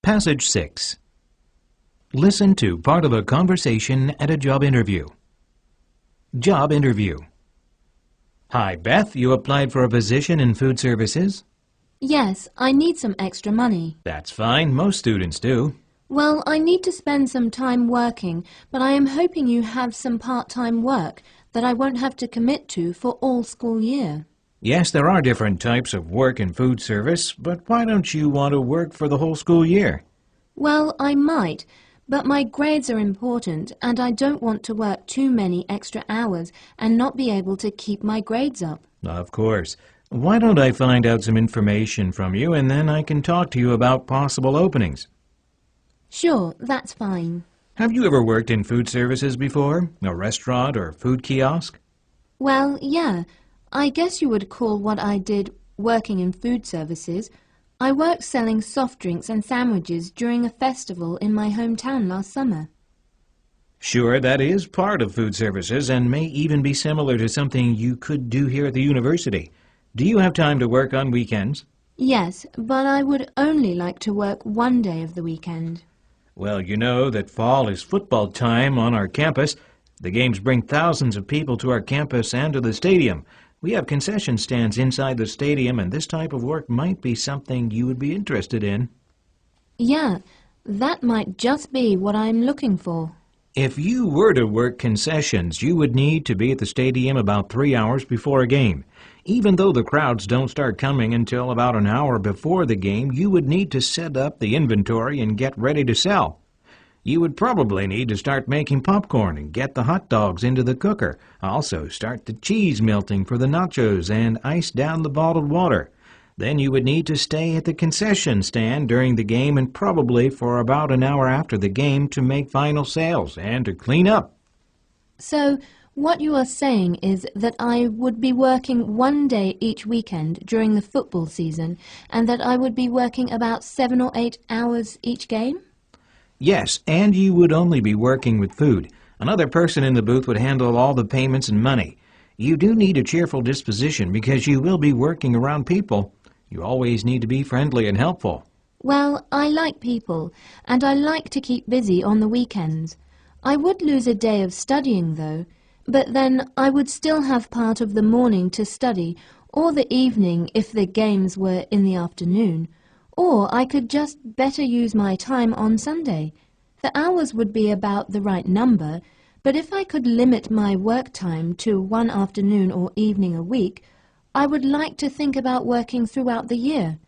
Passage 6. Listen to part of a conversation at a job interview. Job interview. Hi, Beth. You applied for a position in food services? Yes, I need some extra money. That's fine. Most students do. Well, I need to spend some time working, but I am hoping you have some part-time work that I won't have to commit to for all school year. Yes, there are different types of work in food service, but why don't you want to work for the whole school year? Well, I might, but my grades are important and I don't want to work too many extra hours and not be able to keep my grades up. Of course. Why don't I find out some information from you and then I can talk to you about possible openings? Sure, that's fine. Have you ever worked in food services before? A restaurant or food kiosk? Well, yeah, I guess you would call what I did working in food services. I worked selling soft drinks and sandwiches during a festival in my hometown last summer. Sure, that is part of food services and may even be similar to something you could do here at the university. Do you have time to work on weekends? Yes, but I would only like to work one day of the weekend. Well, you know that fall is football time on our campus. The games bring thousands of people to our campus and to the stadium. We have concession stands inside the stadium, and this type of work might be something you would be interested in. Yeah, that might just be what I'm looking for. If you were to work concessions, you would need to be at the stadium about 3 hours before a game. Even though the crowds don't start coming until about an hour before the game, you would need to set up the inventory and get ready to sell. You would probably need to start making popcorn and get the hot dogs into the cooker. Also, start the cheese melting for the nachos and ice down the bottled water. Then you would need to stay at the concession stand during the game and probably for about an hour after the game to make final sales and to clean up. So, what you are saying is that I would be working one day each weekend during the football season and that I would be working about 7 or 8 hours each game? Yes, and you would only be working with food. Another person in the booth would handle all the payments and money. You do need a cheerful disposition because you will be working around people. You always need to be friendly and helpful. Well, I like people, and I like to keep busy on the weekends. I would lose a day of studying, though, but then I would still have part of the morning to study, or the evening if the games were in the afternoon. Or I could just better use my time on Sunday. The hours would be about the right number, but if I could limit my work time to one afternoon or evening a week, I would like to think about working throughout the year.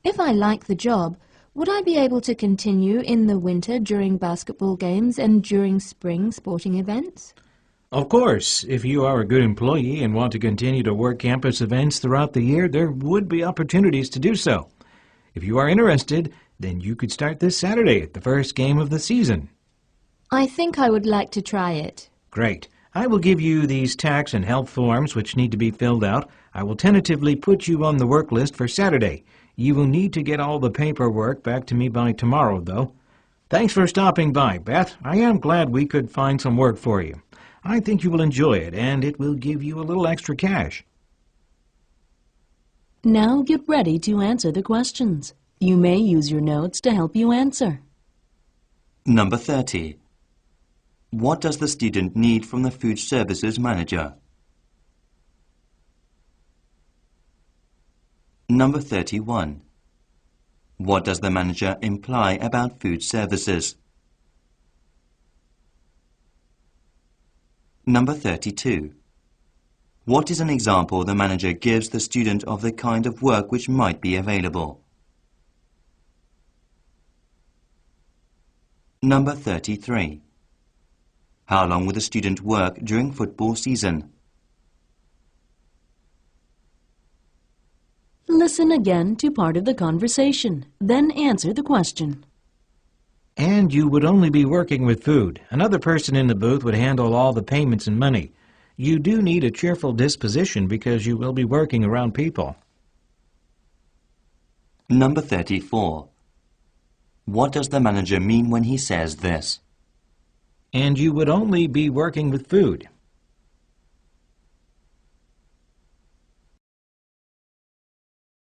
If I like the job, would I be able to continue in the winter during basketball games and during spring sporting events? Of course, if you are a good employee and want to continue to work campus events throughout the year, there would be opportunities to do so. If you are interested, then you could start this Saturday at the first game of the season. I think I would like to try it. Great. I will give you these tax and health forms which need to be filled out. I will tentatively put you on the work list for Saturday. You will need to get all the paperwork back to me by tomorrow, though. Thanks for stopping by, Beth. I am glad we could find some work for you. I think you will enjoy it, and it will give you a little extra cash. Now get ready to answer the questions. You may use your notes to help you answer. Number 30. What does the student need from the food services manager? Number 31. What does the manager imply about food services? Number 32. What is an example the manager gives the student of the kind of work which might be available? Number 33. How long will the student work during football season? Listen again to part of the conversation, then answer the question. And you would only be working with food. Another person in the booth would handle all the payments and money. You do need a cheerful disposition because you will be working around people. Number 34. What does the manager mean when he says this? And you would only be working with food.